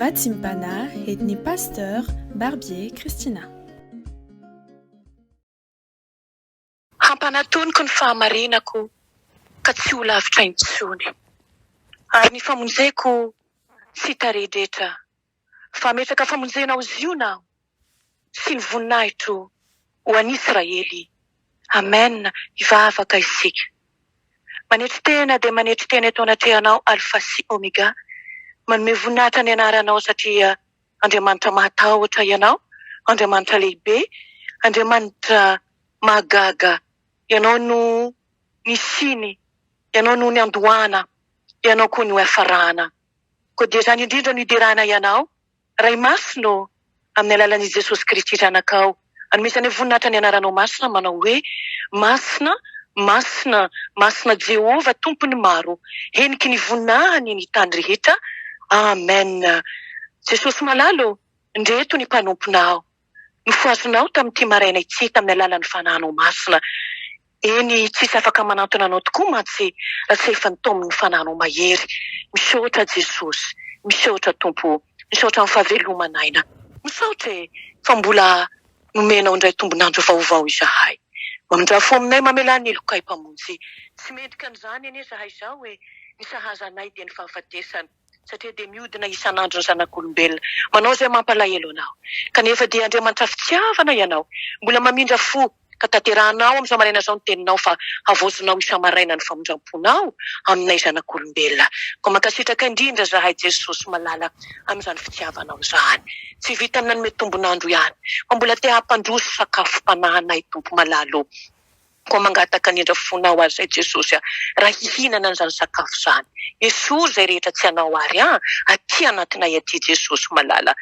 va timpana etni Pasteure BARBIER Christina. Hampanatoniko ny fahamarinako ka tsy ho lavitra intsony. Ary ny famonjeko sy tarehdretra. Fa metraka famonjena ho Ziona sy ny voninahitro ho an'i Israely. Amen. Ivavaka isika. Manetry tena dia manetry tena eto anatrehanao Alpha sy Omega. Manome voninahitra ny anaranao satria Andriamanitra mahatahotra ianao, Andriamanitra lehibe, Andriamanitra mahagaga. Ianao no ny siny, ianao no ny andohana, ianao koa no hafarana. Koa dia izany indrindra no idirana ianao, ray masino amin'ny alalan'i Jesosy Kristy zanakao. Anisany voninahitra ny anaranao masina manao hoe masina, masina, masina Jehova tompony maro, heniky ny voninahiny ny tany rehetra. Amen. Jesosy malalo, ndreto ny mpanomponao. Nofoazonao tamin'ity maraina ity tamin'ny alalan'ny fanahinao masina. Eny tsisy afaka manantona anao tokoa mantsy raha tsy efa nitaominy ny fanahinao mahery. Misaotra Jesosy, misaotra Tompo, misaotra amin'ny fahaveloman'aina. Misaotra fa mbola nomenao indray tombonandro vaovao izahay. Mamindrafo aminay mamelany elokay mpamonjy. Tsy mendrika an'izany anie izahay izao hoe ny sahaza anay dia ny fahafatesana. Satria dia mihodina isan'andro ny zanak'olombelona. Manao izay mampalahelo anao. Kanefa dia Andriamanitra fitiavana ianao. Mbola mamindra fo ka tanterahanao amin'izao maraina izao ny teninao fa havozonao isa-maraina ny famindram-ponao aminay zanak'olombelona. Ko mankasitraka indrindra zahay Jesosy malala amin'izany fitiavanao izany. Tsy vita ny nanome tombonandro ihany. Fa mbola te hampandroso sakafo panahanay Tompo malalo. Ko mangataka indrindra fonao azy zay Jesosy raha hihinana an'izany sakafo izany. Yesoa izay rehetra tsy hanao ary aty anatinay aty Jesosy malala.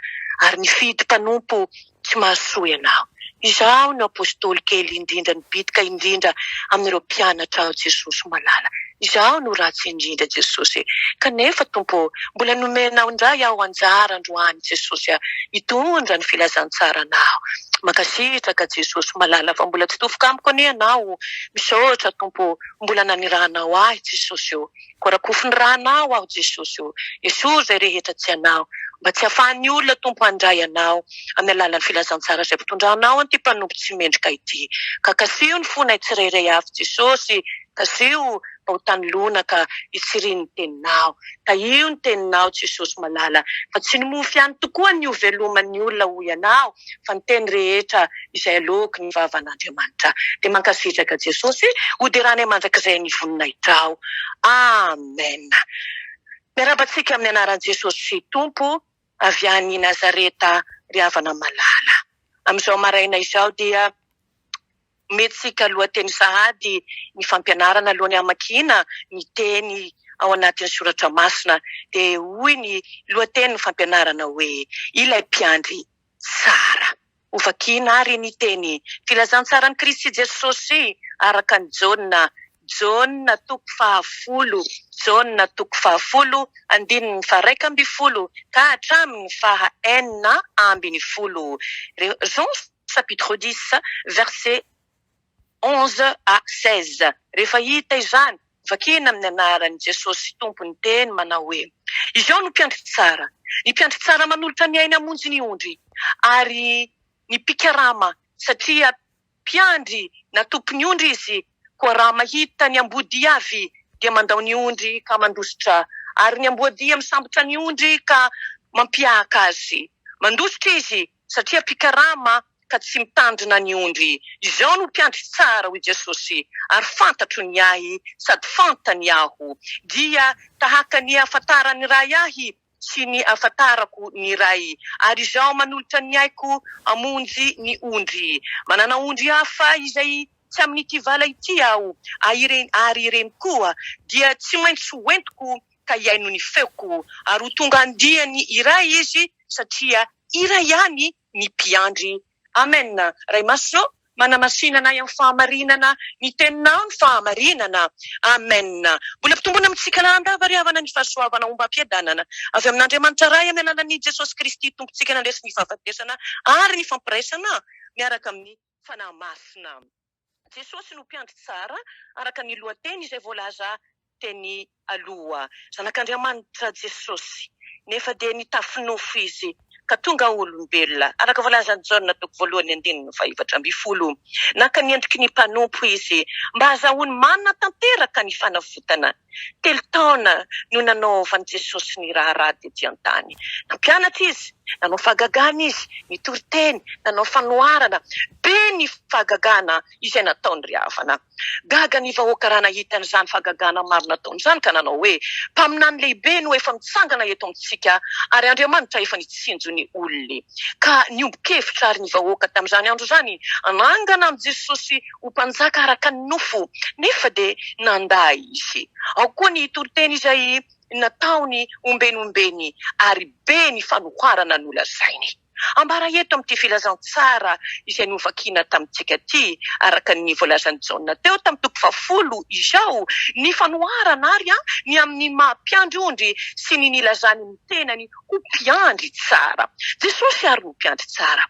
Ary ny fidy mpanompo tsy mahasoa ianao. Izaho ny apôstôly kely indrindra, ny bitika indrindra amin'ireo mpianatra ao Jesosy malala. Izaho no ratsy indrindra Jesosy. Kanefa Tompo, mbola nomenao indray aho anjara androany Jesosy hitondra ny filazantsaranao. Mankasitraka Jesosy malala fa mbola tsy tofoka amiko anie ianao. Misaotra Tompo, mbola nanirahanao ahy Jesosy io. Ko rakofy ny rahanao aho Jesosy io. Yesoa izay rehetra tsy anao. Mba tsy hafahan'ny olona Tompo handray anao amin'ny alalan'ny filazantsara izay mpitondranao an'ity mpanompo tsy mendrika ity. Ka kasio ny fonay tsirairay avy Jesosy, kasio mba ho tany lona ka hitsiriany teninao. Ka io ny teninao Jesosy malala. Fa tsy ny mofy ihany tokoa ny hoveloman'ny olona ho ianao, fa ny teny rehetra izay aloky ny vavan'Andriamanitra. Dia mankasitraka Jesosy, hodirany mandrakizay ny voninahitrao. Amen. Miarabantsika amin'ny anaran'i Jesosy Tompo, avy any Nazareta ry havana malala. Amin'izao maraina izao dia metsika lohateny sahady ny fampianarana alohan'ny hamakina ny teny ao anatin'ny soratra masina. Dia hoy ny lohateny ny fampianarana hoe Ilay mpiandry tsara. Hovakiana ary ny teny filazantsaran'i Kristy Jesosy araka ny Jaona toko 10, Jaona toko 10, andininy 1 ka hatramin'ny 9. Jean chapitre 10 verset 11 à 16. Rehefa hita izany, vakina amin'ny anaran'i Jesosy tompony teny manao hoe izao no mpiandry tsara. Ny mpiandry tsara manolotra ny aina hamonjy ny ondry ary ny pikarama satria mpiandry na tompony ondry izy. Koa raha mahita ny ambody avy dia mandao ny ondry ka mandositra, ary ny ambody misambotra ny ondry ka mampiaka azy. Mandositra izy satria pikarama ka tsy mitandrina ny ondry. Izao no mpiandry tsara hoy Jesosy, ary fantatro ny ahy sady fantany aho. Dia tahaka ny ahafantarany ray ahy sy ny ahafantarako ny ray. Ary izao manolotra ny aiko hamonjy ny ondry. Manana ondry hafa izay tsy amin'ity vala ity aho, ary ireny koa dia tsy maintsy hoentiko ka hiaino ny feoko, ary ho tonga andiany iray izy satria iray ihany ny mpiandry. Amen. Ray masino, manamasinana amin'ny fahamarinana, ny teninao ny fahamarinana. Amen. Mbola mpitombona amintsika landava ry havana ny fahasoavana omba ampiadanana avy amin'Andriamanitra ray amin'ny alalan'i Jesosy Kristy tompontsika nandresy ny fahafatesana ary ny fampiraisana miaraka amin'ny fanahy masina. Jesosy no mpiandry tsara araka ny lohateny izay voalaza teny aloha. Zanak'Andriamanitra Jesosy, nefa dia nitafinofo izy ka tonga olombelona araka volazan'ny Jaona toko voalohany andininy 2:20 naka niendriky ny mpanompo izy mba azahoany manana tanteraka ny fanavotana. 3 taona no nanaovan'i Jesosy ny raharady ety an-tany. Nampianatra izy, nanao fahagagana izy, nitory-teny, nanao fanoharana, be ny fahagagana izay nataony havana. Gaga ny vahoaka raha nahitan'izany fahagagana maro nataon'izany ka nanao hoe mpaminany lehibe no efa mitsangana eto amintsika ary Andriamanitra efa nitsinjo ny olony. Ka niombo-kevitra ary ny vahoaka tamin'izany andro izany anangana amin'ny Jesosy ho mpanjaka araka ny nofo nefa dia nanday izy. Ao koa ny toriteny izay nataony ombenombeny ary be ny fanoharana nolazainy. Ambara eto amin'ity filazantsara izay novakina tamintsika ty araka ny voalazan'ny Jaona teo tamin'ny toko 10 izao ny fanoharana ary ny amin'ny mampiandry ondry sy ny nilazany ny tenany ho mpiandry tsara. Jesosy ary no mpiandry tsara.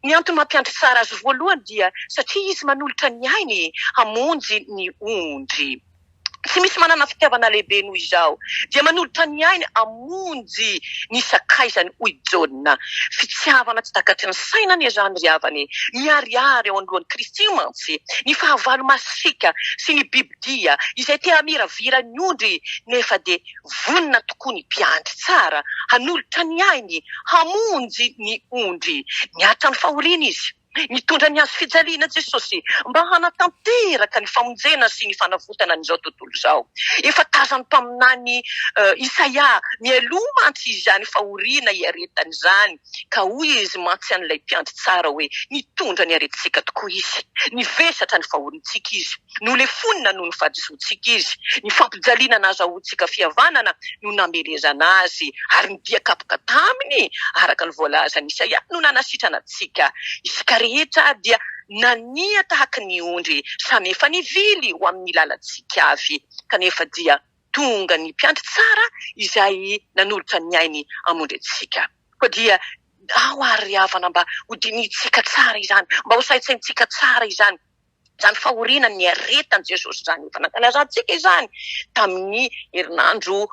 Ny antony mampiandry tsara azy voalohany dia satria izy manolotra ny ainy hamonjy ny ondry. Tsy misy manana fitiavana lehibe noho izao dia manolotra ny ainy hamonjy ny sakaizany hoy Jaona. Fitiavana tsy takatry ny sainany izany ry havany, miariary ao anoloan'i Kristy mantsy, ny fahavalo masika sy ny bibidia izay te hamiravira ny ondry nefa dia vonina tokoa ny mpiandry tsara hanolotra ny ainy hamonjy ny ondry. Miatra ny fahoriana izy, mitondra ny azo fijaliana Jesosy mba hanatanteraka ny famonjena sy ny fanavotana n'izao tontolo izao. Efa tazany mpaminany Isaia mialoha mantsy izany fahoriana iaretan'izany ka hoy izy mantsy an'ilay mpiandry tsara hoe nitondra ny aretintsika tokoa izy, nivesatra ny fahorintsika izy, nolefonina no ny fahadisoantsika izy, ny fampijaliana nazahoantsika fihavanana no namelezana azy ary nidiakapoka taminy araka ny voalazan'i Isaia no nanasitrana antsika. Isika rehetra dia nania tahaka ny ondry samy efa nivily ho amin'ny lalantsika avy kanefa dia tonga ny mpiandry tsara izay nanolotra ny ainy amondry antsika. Koa dia ao ary havana mba hodinitsika tsara izany, mba ho saitsaintsika tsara izany. Zany fahoriana ny aretan'i Jesosy zany efa nankalazantsika izany tamin'ny herinandro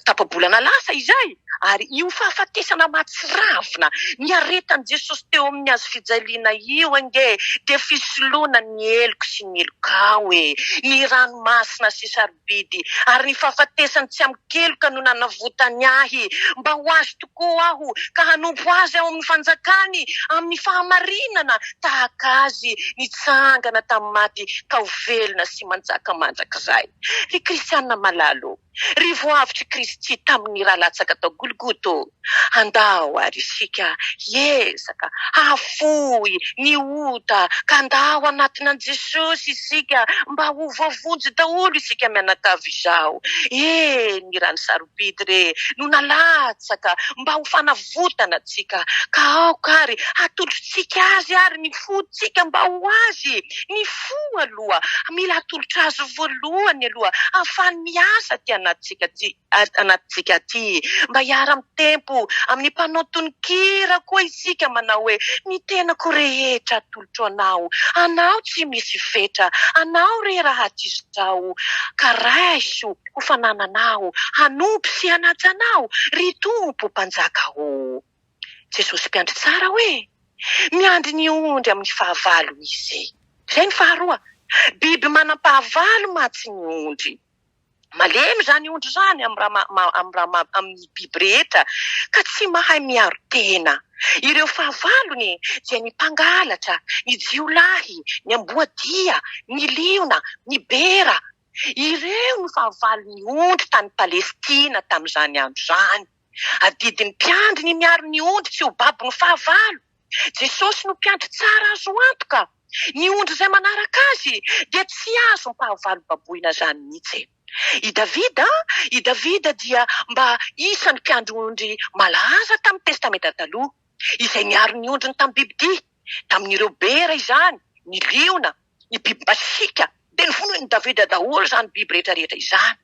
tapabolana lasa izay. Ary io fahafatesana mahatsiravina ny aretan'i Jesosy teo amin'ny azo fijaliana io ange dia fisoloana ny eloko sy ny elokao ny ranomasina sy sarobidy ary ny fahafatesany tsy amikeloka no nanavotany ahy mba ho azy tokoa aho ka hanompo azy ao amin'ny fanjakany amin'ny fahamarinana tahaka azy nitsangana tamin'ny maty ka ho velona sy manjaka mandrakizay. Ry kristianina malalo, ry voavitry Kristy tamin'ny raha latsaka tao Golgoto, andao ary isika hiezaka hafoy ny ota ka andao anatin'i Jesosy isika mba ho voavonjy daholo isika mianakavy izao. Ny rano sarobidy re no nalatsaka mba ho fanavotana antsika ka aoka ary atolotritsika azy ary ny fotsika mba ho azy. Ny fo aloha mila atolotra azy voalohany aloha ahafahany miasa ty anatsika ty mba hiara amin'ny tempo amin'ny mpanao tononkira koa isika manao hoe ny tenako rehetra atolotro anao tsy misy fetra, anao re raha tsy izao ka raiso ho fanananao hanompo sy hanaja anao ry tompo mpanjaka ho. Jesosy mpiandry tsara hoe miandry ny ondry amin'ny fahavalo izy. Zay ny faharoa, biby manam-pahavalo matsy ny ondry. Malemy zany ondry zany amin'ny biby rehetra ka tsy mahay miaro tena. Ireo fahavalony dia ny mpangalatra, ny jiolahy, ny amboadia, ny liona, ny bera. Ireo ny fahavalony ondry tany Palestina tamin'izany andro zany. Adidiny mpiandry ny miaro ny ondry tsy ho babo ny fahavalo. Jesosy no mpiandry tsara azo antoka. Ny ondry izay manaraka azy dia tsy azo ny pahavalo baboina zany mihitsy. I Davida dia mba isan'ny mpiandry ondry malaza tamin'ny testamenta taloha izay niaro ny ondriny tamin'ny bibidia, tamin'ireo bera izany, ny liona, ny biby masika, dia ny vonoiny Davida daholo zany biby rehetrarehetra izany.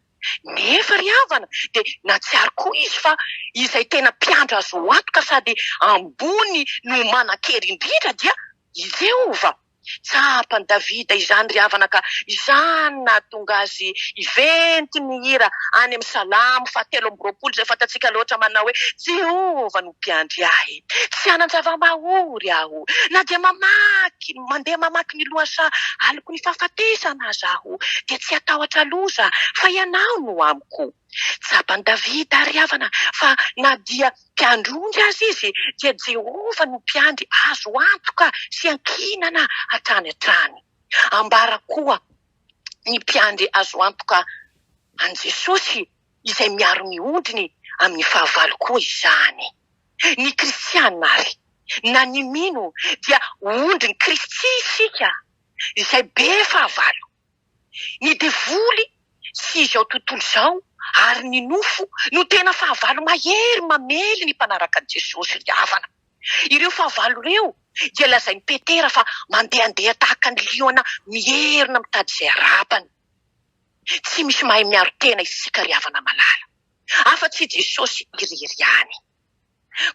Nefa ry havana dia natsiaro koa izy fa izay tena mpiandry azo antoka sady ambony no manan-kery indrindra dia Jehova. Tsapany Davida izany ry havana ka izany nahatonga azy iventy ny hira any amin'ny Salamo 7:20 izay fatatsika loatra manao hoe Jehova no mpiandry ahy, tsy hanan-java-mahory aho, na dia mandeha mamaky ny lohasaha aliko ny fahafatesana aho dia tsy hatahotra loza fa ianao no amiko. Tsapany Davida ry havana fa na dia mpiandronjy azy izy dia Jehova no mpiandry azo antoka sy ankinana hatrany hatrany. Ambara koa ny mpiandry azo antoka an Jesosy izay miaro ny ondriny amin'ny fahavalo koa izany. Ny kristiana ary na ny mino dia ondriny Kristy isika izay be fahavalo. Ny devoly sy izao tontolo izao ary ny nofo no tena fahavalo mahery mamely ny mpanaraka Jesosy ry havana. Ireo fahavalo ireo dia lazain'ny Petera fa mandehandeha tahaka ny liona miherina mitady izay arabany. Tsy misy mahay miaro tena isika ry havana malala, afa-tsy Jesosy iriry ihany.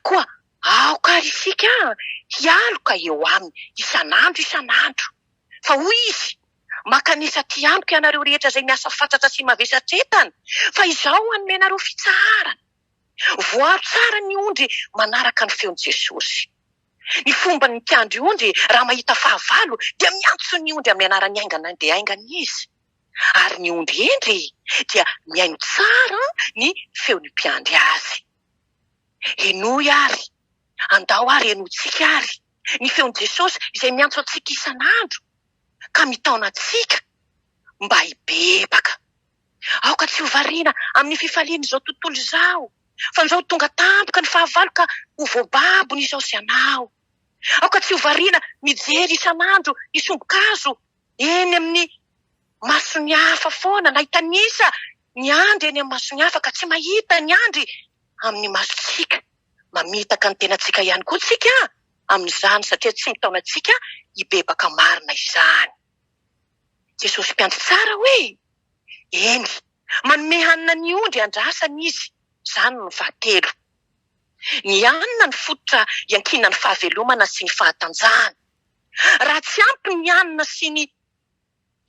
Koa aoka ry isika hialoka eo aminy isanandro fa hoy izy makanisa tianoko ianareo rehetra izay miasa fatratra sy mavesatretana fa izao anomenareo fitsarana. Voaro tsara ny ondry manaraka ny feon'i Jesosy. Ny fomba ny mpiandry ondry raha mahita fahavalo dia miantso ny ondry amin'ny anarany aingana dia aingana izy. Ary ny ondry endry dia miaino tsara ny feon'ny mpiandry azy. Enoy ary, andao ary enotsika ary ny feon'i Jesosy izay miantso antsika isanandro ka mitaona antsika mba hibebaka. Aoka tsy ho variana amin'ny fifaliana izao tontolo izao, fa izao tonga tampoka ny fahavalo ka ho voababony izao sy anao. Aoka tsy ho variana mijery isanandro ny sombokazo eny amin'ny masony hafa foana, na hitanisa ny andry eny amin'ny masony hafa ka tsy mahita ny andry amin'ny masontsika. Mamitaka ny tenantsika ihany koa tsika amin'izany satria tsy mitaona antsika hibebaka marina izany. Jesosy mpiandry tsara hoe eny, manome hanina ny ondry andrasany izy, izany no fahatelo. Ny hanina ny fototra iankinana ny fahavelomana sy ny fahatanjahana. Raha tsy ampy ny hanina sy ny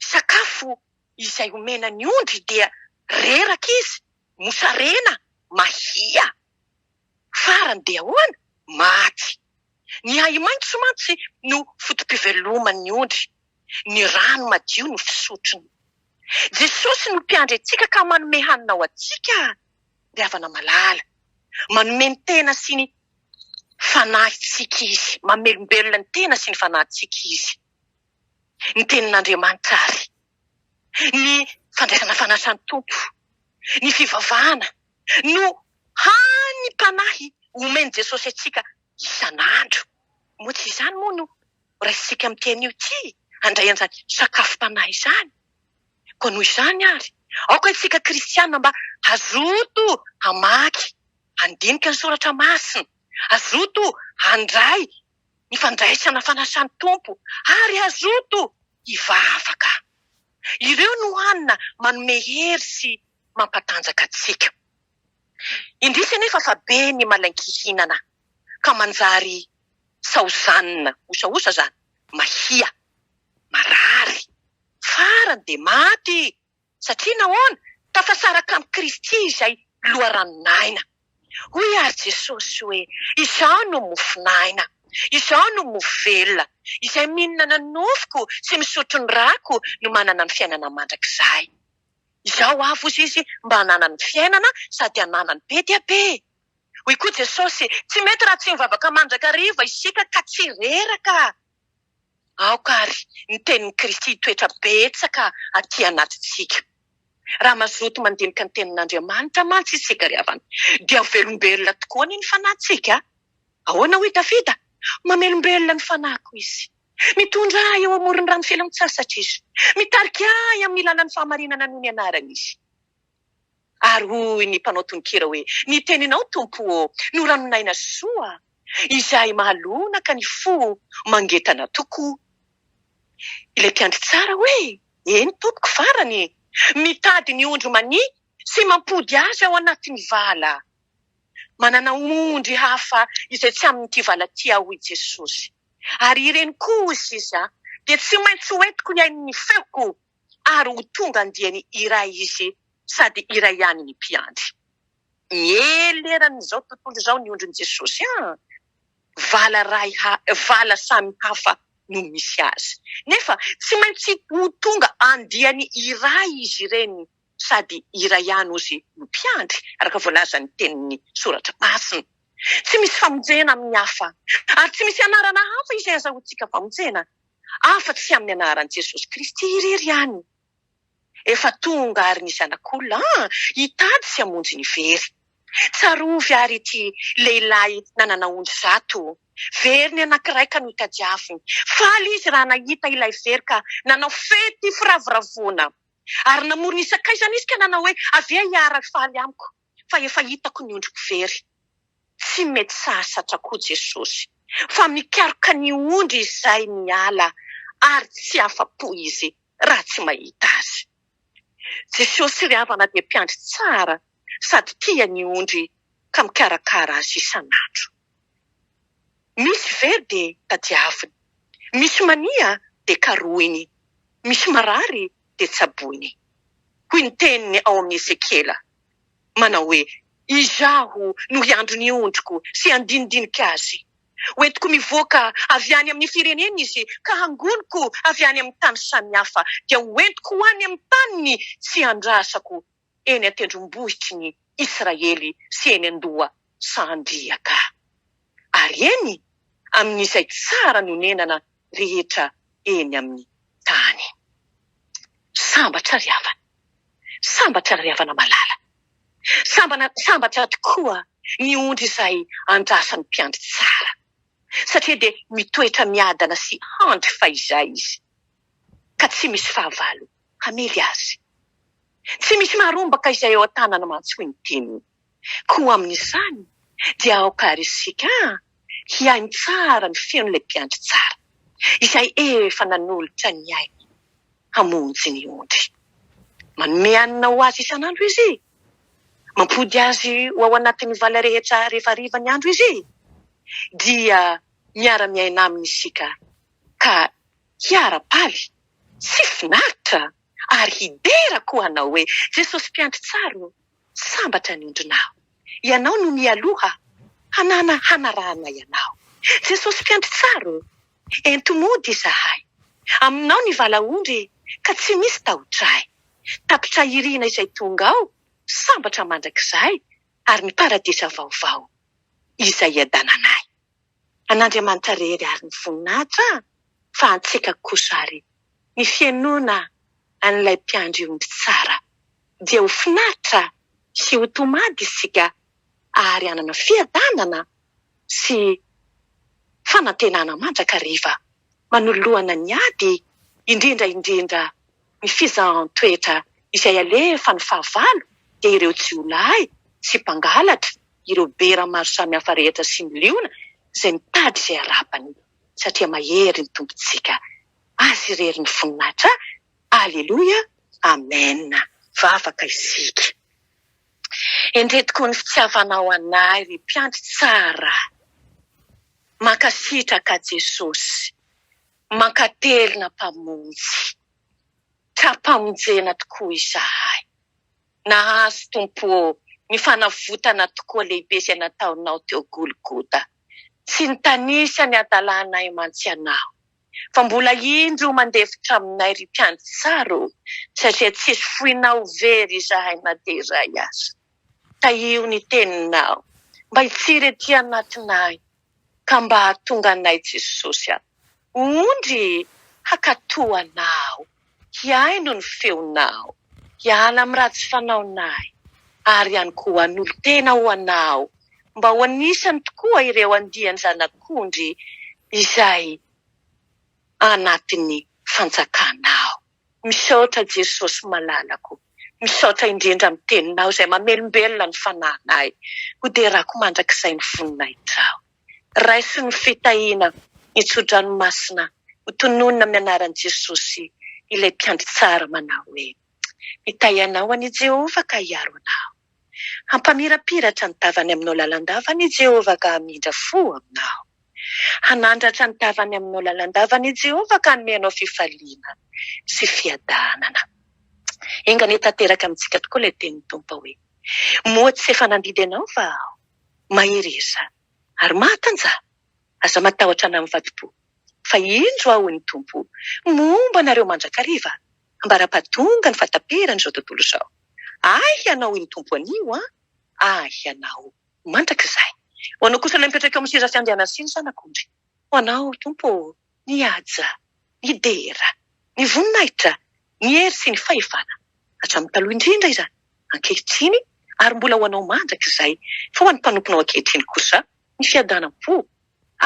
sakafo izay omena ny ondry dia reraka izy, mosarena, mahia. Farany dia ahoana? Maty. Ny hay maitso mantsy no fotom-pivelomany ny ondry. Ny rano madio no fisotrony. Jesosy no mpiandry antsika ka manome hanina ao antsika ry havana malala. Manome ny tena sy ny fanahitsika izy. Mamelombelona ny tena sy ny fanahitsika izy. Ny tenin'Andriamanitra ary. Ny fandraisana fanasan'ny tompo. Ny fivavahana no hany panahy omeny Jesosy antsika isanandro. Moa tsy izany moa no raisitsika amin'ny teny io ty handray an'izany sakafo panahy izany. Koa noho izany ary aoka isika kristiana mba hazoto hamaky, handinika ny soratra masina, hazoto handray ny fandraisana fanasan'ny tompo ary hazoto hivavaka. Ireo no hanina manome hery sy mampatanjaka antsika. Indrisy anefa fa be ny malain-kihinana ka manjary saozanina, osaosa zany, mahia, marary, farany dia maty. Satria nahoana? Tafasaraka amin'ny Kristy izay loharanonaina. Hoy ary Jesosy hoe izao no mofinaina, izao no movelona, izay mihinana ny nofoko sy misotro ny rako no manana ny fiainana mandrakizay. Izao avo izy mba hanana ny fiainana sady hanana ny be dia be. Hoy koa Jesosy, tsy mety raha tsy mivavaka mandrakariva isika ka tsy reraka. Aoka ary ny tenin'ny Kristy toetra betsaka aty anatintsika. Raha mazoto mandinika ny tenin'Andriamanitra mantsy isika ry havana dia velombelona tokoa ny fanahintsika. Ahoana hoy Davida? Mamelombelona ny fanahiko izy. Mitondra ahy eo amoron'ny rano fialan-tsasatra izy. Mitarika ahy amin'ny lalany fahamarinana noho ny anarany izy. Ary hoy ny mpanao tononkira hoe ny teninao Tompo no ranonaina soa, izay mahalona ka ny fo mangetana tokoa. Ilay mpiandry tsara hoe eny tompoko farany, mitady ny ondry mani sy mampody azy ao anatin'ny vala. Manana ondry hafa izay tsy amin'ity vala ty hoy Jesosy. Ary ireny kosa izy dia tsy maintsy hoentiko ny ain'ny feoko ary ho tonga andiany iray izy sady iray ihany ny mpiandry. Mieleran'izao tontolo izao ny ondrin'i Jesosy vala samy hafa no misy azy. Nefa tsy maintsy ho tonga andiany iray izy ireny sady iray ihany ozy no mpiandry araka voalaza ny tenin'ny soratra masina. Tsy misy famonjena amin'ny hafa ary tsy misy anarana hafa izay azahoantsika famonjena afa-tsy amin'ny anaran'i Jesosy Kristy irery ihany. Efa tonga ary nisy anak'olona hitady sy hamonjy ny very. Tsarovy ary ity lehilahy nanana ondry 100 very ny anankiray ka no hitadiaviny. Faly izy raha nahita ilay very ka nanao fety firavoravoana ary namorona isan-kaizana izy ka nanao hoe avia hiara faly amiko fa efa hitako ny ondriko very. Tsy mety sasatra koa Jesosy fa mikaroka ny ondry izay miala ary tsy afa-po izy raha tsy mahita azy. Jesosy ry havana dia mpiandry tsara sady tia ny ondry ka mikarakara azy isan'andro. Misy very dia tadiaviny, misy mania dia karohiny, misy marary dia tsaboiny. Hoy ny teniny ao amin'ny Ezekiela manao hoe izaho no hiandro ny ondriko sy andinidinika azy. Hoentiko mivoaka avy any amin'ny firenena izy ka hangoniko avy any amin'ny tany samihafa dia hoentiko ho any amin'ny taniny sy andrasako eny an-tendrombohitry ny Israely sy eny an-doha sandriaka. Ary eny amin'izay tsara no nenana rehetra eny amin'ny tany. Sambatra ry havana. Sambatra ry havana malala. Sambatra tokoa ny ondry izay andrasan'ny mpiandry tsara. Satria dia mitoetra miadana sy handry faizay izy. Ka tsy misy fahavalo hamely azy. Tsy misy marombaka izay eo an-tanana mantsy hoy ny teniny. Koa amin'izany dia aokary isika hiainy tsara ny feon'ilay mpiandry tsara izay efa nanolotra ny ainy hamonjy ny ondry. Manome anina ho azy isan'andro izy. Mampody azy ho ao anatin'ny vala rehetra rehefa hariva ny andro izy. Dia miara-miaina aminy isika ka hiara-paly sy finaritra ary hidera koa hanao hoe Jesosy mpiandry tsara sambatra ny ondrinao. Ianao no mialoha hanana hanarahana ianao. Jesosy mpiandry tsara entomody izahay. Aminao ny vala ondry ka tsy misy taotray. Tapitra irina izay tonga ao sambatra mandrakizay ary ny paradisa vaovao izay adananay. An'Andriamanitra rery ary ny voninahitra fa antsika kosa ary ny fiainoana an'ilay mpiandry ondry tsara dia ho finaritra sy ho tomady isika ary anana fiadanana sy fanantenana mandrakariva manoloana ny ady indrindra ny fizaham-toetra izay alefa ny fahavalo dia ireo jiolahy sy mpangalatra ireo bera maro samihafa rehetra sy miliona izay mitady izay arapany satria mahery ny tompontsika azy irery ny voninahitra. Aleluia, amen. Vavaka isika. Endretiko ny fitiavanao anay ry mpiandry tsara. Mankasitraka Jesosy, mankatelina mpamonjy, trapamonjena tokoa izahay. Nahazo tompo ny fanavotana tokoa lehibe izay nataonao teo Golgota. Tsy nitanisa ny adalanay mantsy anao. Fa mbola indro mandefitra aminay ry mpiandry tsara satria tsisy foinao very izahay na dia iray aza. Tahio ny teninao mba hitsiry ety anatinay ka mba hahatonga anay Jesosy ondry hakatoanao, hiaino ny feonao, hiala amin'ny ratsy fanaonay ary ihany koa hanolo-tena ho anao mba ho anisany tokoa ireo andiany zanak'ondry izay anatin'ny fanjakanao. Misaotra Jesosy malalako. Misaotra indrindra amin'ny teninao izay mamelombelona ny fanahinay. Ho derako mandrakizay ny voninahitra. Raiso ny fitahiana ny tsodranomasina ho tononona amin'ny anaran'i Jesosy ilay mpiandry tsara manao hoe itahianao ani Jehova ka hiaro anao. Hampamirapiratra ny tavany aminao lalandava ani Jehova ka hamindra fo aminao. Hanandratra ny tavany aminao lalandavany Jehovah ka anomenao fifaliana sy fiadanana. Engany tanteraka amintsika tokoa ilay tenin'ny Tompo hoe moa tsy efa nandidy ianao fa mahireza ary matanja aza matahotra ana amin'ny vadi-po fa indro aho ny Tompo momba anareo mandrakariva ambara-pahatonga ny fataperany izao tontolo izao. Ay ianao ny Tompo anio ay ianao mandrakizay. Ho anao kosa ilay mipetraka eo amin'ny seza fiandianana siny zanak'ondry. Ho anao Tompo ny haja, ny dera, ny voninahitra, ny hery sy ny fahefana. Hatramin'ny taloha indrindra izany ankehitriny ary mbola ho anao mandrakizay fa ho an'ny mpanomponao ankehitriny kosa ny fiadanam-po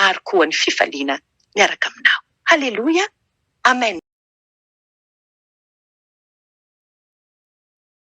ary koa ny fifaliana miaraka aminao. Haleloia. Amen.